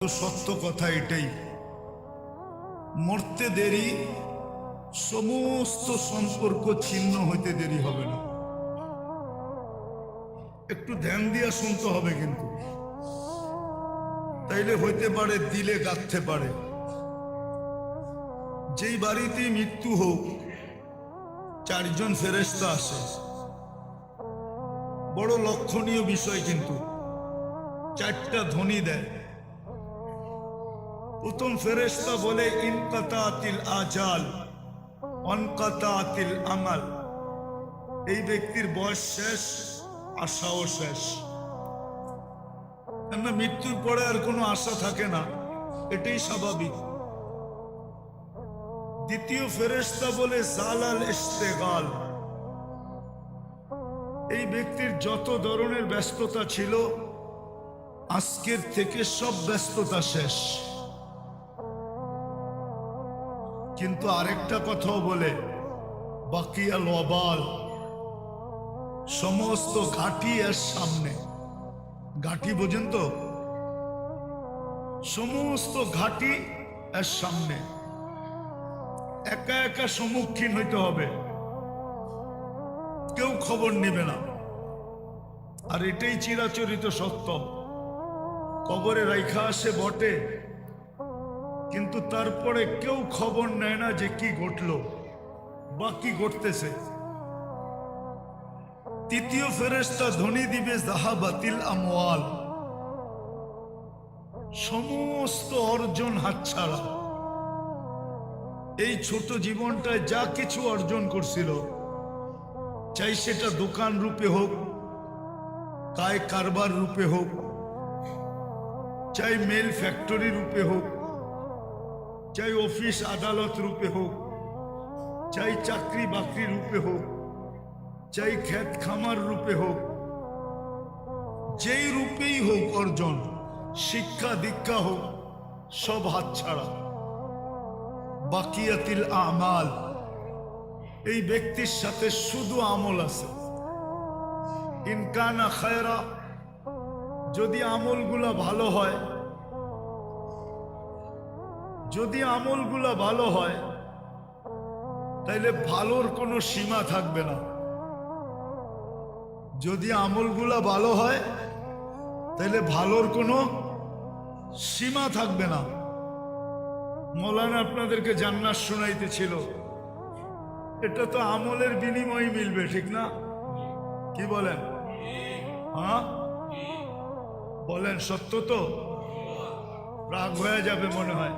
তো সত্য কথা এটাই, মরতে দেরি, সমস্ত সম্পর্ক ছিন্ন হইতে দেরি হবে না। একটু ধ্যান দিয়া শুনতে হবে কিন্তু, তাইলে হইতে পারে দিলে গাঁথতে পারে। যেই বাড়িতে মৃত্যু হোক, চারজন ফেরেশতা আসে, বড় লক্ষণীয় বিষয় কিন্তু। চারটা ধ্বনি দেয়। প্রথম ফেরেশতা বলে ইনকাতাতিল আজাল অনকাতাতিল আমাল, এই ব্যক্তির বয়স শেষ, আশাও শেষ। কেননা মৃত্যুর পরে আর কোনো আশা থাকে না, এটাই স্বাভাবিক। দ্বিতীয় ফেরেশতা বলে জালাল ইশতেগাল, এই ব্যক্তির যত ধরনের ব্যস্ততা ছিল আজকের থেকে সব ব্যস্ততা শেষ। কিন্তু আরেকটা কথাও বলে বাকিয়াল ওয়াবাল, সমস্ত ঘাটি এর সামনে। ঘাটি বোঝেন তো? সমস্ত ঘাটি এর সামনে, একা একা সম্মুখীন হইতে হবে, কেউ খবর নেবে না। আর এটাই চিরাচরিত সত্য। কবরে রাইখা আসে বটে, কিন্তু তারপরে কেউ খবর নেয় না যে কি ঘটলো বা কি ঘটতেছে। তৃতীয় ফেরেশতা ধ্বনি দিবে যাহাবাতিল আমওয়াল, সমস্ত অর্জন হাতছাড়া। এই ছোট জীবনটায় যা কিছু অর্জন করছিল, চাই সেটা দোকান রূপে হোক, কায় কারবার রূপে হোক, চাই মেল ফ্যাক্টরি রূপে হোক, চাই অফিস আদালত রূপে হোক, চাই চাকরি বাকরি রূপে হোক, চাই ক্ষেত খামার রূপে হোক, যেই রূপেই হোক অর্জন, শিক্ষা দীক্ষা হোক, সব হাতছাড়া। বাকিয়াতিল আমাল, এই ব্যক্তির সাথে শুধু আমল আছে। ইনকানা খায়রা, যদি আমলগুলা ভালো হয়, যদি আমলগুলা ভালো হয়, তাইলে ভালোর কোনো সীমা থাকবে না। যদি আমলগুলা ভালো হয়, তাইলে ভালোর কোনো সীমা থাকবে না। মৌলানা আপনাদেরকে জান্নাত শোনাইতেছিল, এটা তো আমলের বিনিময়ে মিলবে, ঠিক না? কি বলেন? হ্যাঁ বলেন, সত্য তো? রাগ হয়ে যাবে মনে হয়।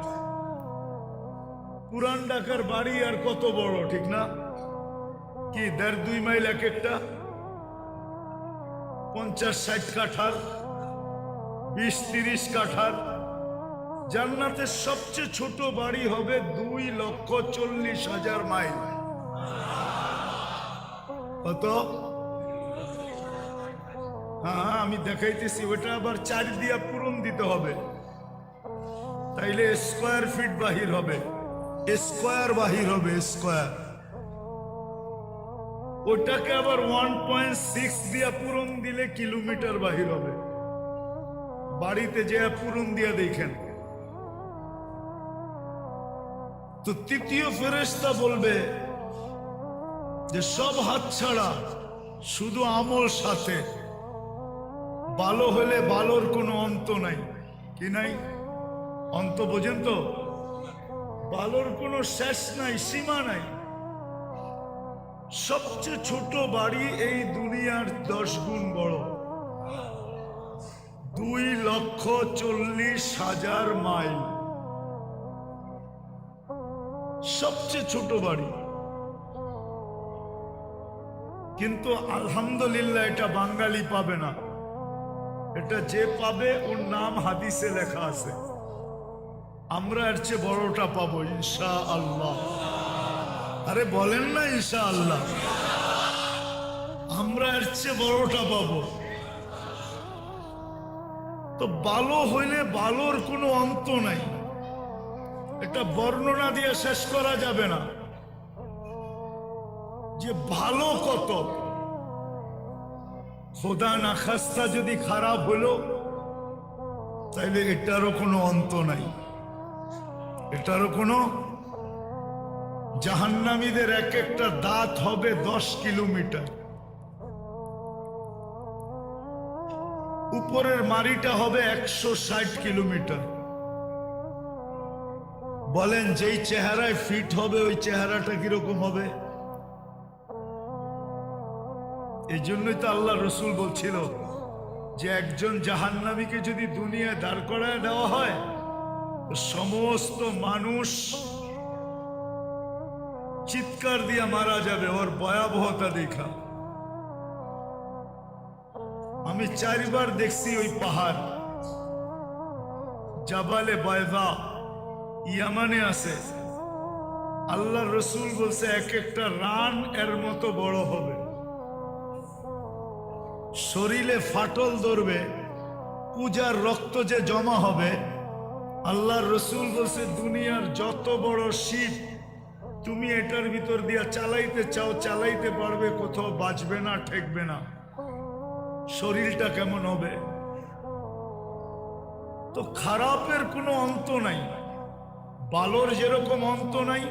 পুরান ঢাকার বাড়ি আর কত বড়, ঠিক না? কি 1.5-2 মাইল এক একটা, 50-60 কাঠার, 20-30 কাঠার। জান্নাতের সবচেয়ে ছোট বাড়ি হবে 2,40,000 মাইল। কত? হ্যাঁ আমি দেখাইতেছি, ওটা আবার 4 দিয়া পূরণ দিতে হবে, তাইলে স্কোয়ার ফিট বাহির হবে, স্কোয়ার বাহির হবে, স্কোয়ার। ওটাকে আবার 1.6 দিয়া পূরণ দিলে কিলোমিটার বাহির হবে। বাড়িতে যে পূরণ দিয়া দেখেন। তো তৃতীয় ফেরেশতা বলবে যে সব হাতছাড়া, শুধু আমল সাথে। ভালো হলে ভালোর কোনো অন্ত নাই, কি নাই? অন্ত বোঝেন তো? ভালোর কোনো শেষ নাই, সীমা নাই। সবচেয়ে ছোট বাড়ি এই দুনিয়ার 10 গুণ বড়, 2,40,000 মাইল, সবচেয়ে ছোট বাড়ি। কিন্তু আলহামদুলিল্লাহ এটা বাঙালি পাবে না, এটা যে পাবে ওর নাম হাদিসে লেখা আছে। আমরা এর চেয়ে বড়টা পাবো ইনশাআল্লাহ। আরে বলেন না ইনশাআল্লাহ, আমরা এর চেয়ে বড়টা পাবো। তো ভালো হইলে ভালোর কোনো অন্ত নাই, এটা বর্ণনা দিয়ে শেষ করা যাবে না যে ভালো কত। খোদা না খাস্তা যদি খারাপ হলো, তাইলে এটারও কোনো অন্ত নাই, এটারও কোনো। জাহান্নামীদের এক একটা দাঁত হবে 10 কিলোমিটার, উপরের মারিটা হবে 160 কিলোমিটার। বলেন যেই চেহারায় ফিট হবে ওই চেহারাটা কিরকম হবে? এই জন্যই তো আল্লাহ রসুল বলছিল যে একজন জাহান্নামীকে যদি দুনিয়ায় দাঁড় করায় দেওয়া হয় তো সমস্ত মানুষ চিৎকার দিয়ে মারা যাবে ওর ভয়াবহতা দেখা। আমি 4 বার দেখছি ওই পাহাড় জাবালে বায়দা, ইয়ামানে আছে। আল্লাহ রসুল বলছে এক একটা রান এর মতো বড় হবে, শরীরে ফাটল ধরবে, পূজার রক্ত যে জমা হবে। আল্লাহ রসুল বলছে দুনিয়ার যত বড় শিপ তুমি এটার ভিতর দিয়া চালাইতে চাও চালাইতে পারবে, কোথাও বাঁচবে না, ঠেকবে না। শরীরটা কেমন হবে? তো খারাপের কোনো অন্ত নাই, ভালোর যেরকম অন্ত নাই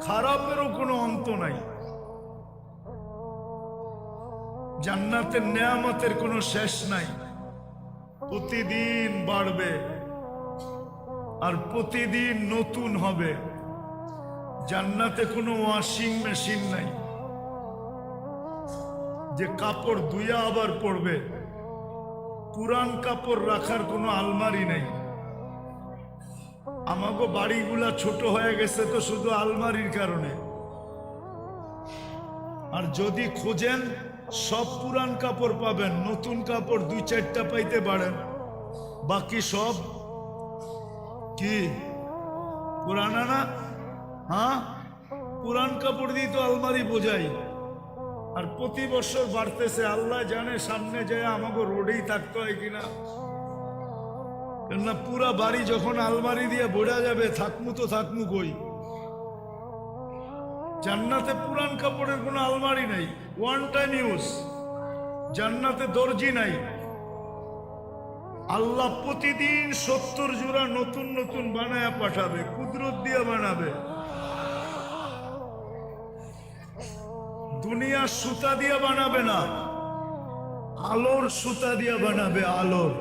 খারাপেরও কোনো অন্ত নাই। জান্নাতের নেয়ামতের কোনো শেষ নাই, প্রতিদিন বাড়বে আর প্রতিদিন নতুন হবে। জান্নাতে কোনো ওয়াশিং মেশিন নাই যে কাপড় ধুইয়া আবার পরবে, পুরান কাপড় রাখার কোনো আলমারি নাই। আমাকে বাড়িগুলা ছোট হয়ে গেছে তো শুধু আলমারির কারণে। আর যদি খোঁজেন সব পুরান কাপড় পাবেন, নতুন কাপড় 2-4টা পাইতে পারেন, বাকি সব কি পুরানা না? হ্যাঁ, পুরান কাপড় দিয়ে তো আলমারি বোঝাই। আর প্রতি বছর বাড়তেছে, আল্লাহ জানে সামনে যায় আমাকে রোডেই থাকতে হয় কিনা। কেননা পুরা বাড়ি যখন আলমারি দিয়ে বোঝা যাবে, থাকমু তো থাকমু কই? জান্নাতে পুরান কাপড়ের কোনো আলমারি নাই, ওয়ান টাইম ইউজ। জান্নাতে দর্জি নাই। আল্লাহ প্রতিদিন 70 জোড়া নতুন নতুন বানায়া পাঠাবে, কুদরত দিয়ে বানাবে। দুনিয়ার সুতা দিয়ে বানাবে না, আলোর সুতা দিয়ে বানাবে, আলোর।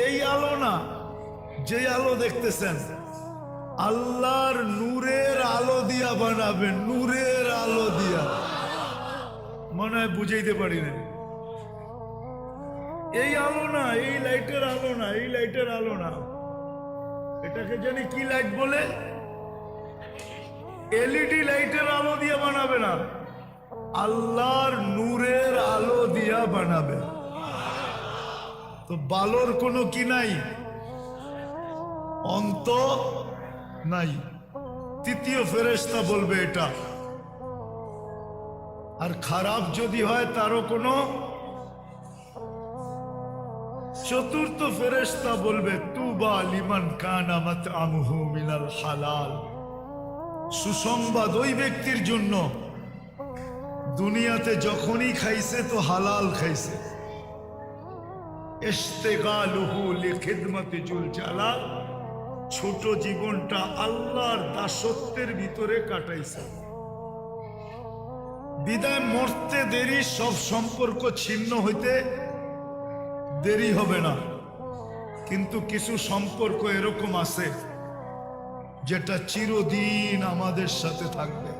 এই আলো না যে আলো দেখতেছেন, আল্লাহর নূরের আলো দিয়া বানাবে, নূরের আলো দিয়া। মনে হয় বুঝাইতে পারি না। এই আলো না, এই লাইটের আলো না, এই লাইটের আলো না, এটাকে জানি কি লাইট বলে? এলইডি লাইটের আলো দিয়ে বানাবে না, আল্লাহর নূরের আলো দিয়া বানাবে। তো বালোর কোনো কি নাই, অন্ত নাই। তৃতীয় ফেরেশতা বলবে এটা। আর খারাপ যদি হয় তারও কোনো। চতুর্থ ফেরেশতা বলবে তুবা লিমান কানা মাতআমুহু মিনাল হালাল। সুসংবাদ ওই ব্যক্তির জন্য দুনিয়াতে যখনই খাইছে তো হালাল খাইছে। ইশতিগালুহু লিখিদমাতি জুল জালাল, ছোট জীবনটা আল্লাহর দাসত্বের ভিতরে কাটাইছে। বিদায় মরতে দেরি, সব সম্পর্ক ছিন্ন হইতে দেরি হবে না। কিন্তু কিছু সম্পর্ক এরকম আছে যেটা চিরদিন আমাদের সাথে থাকবে।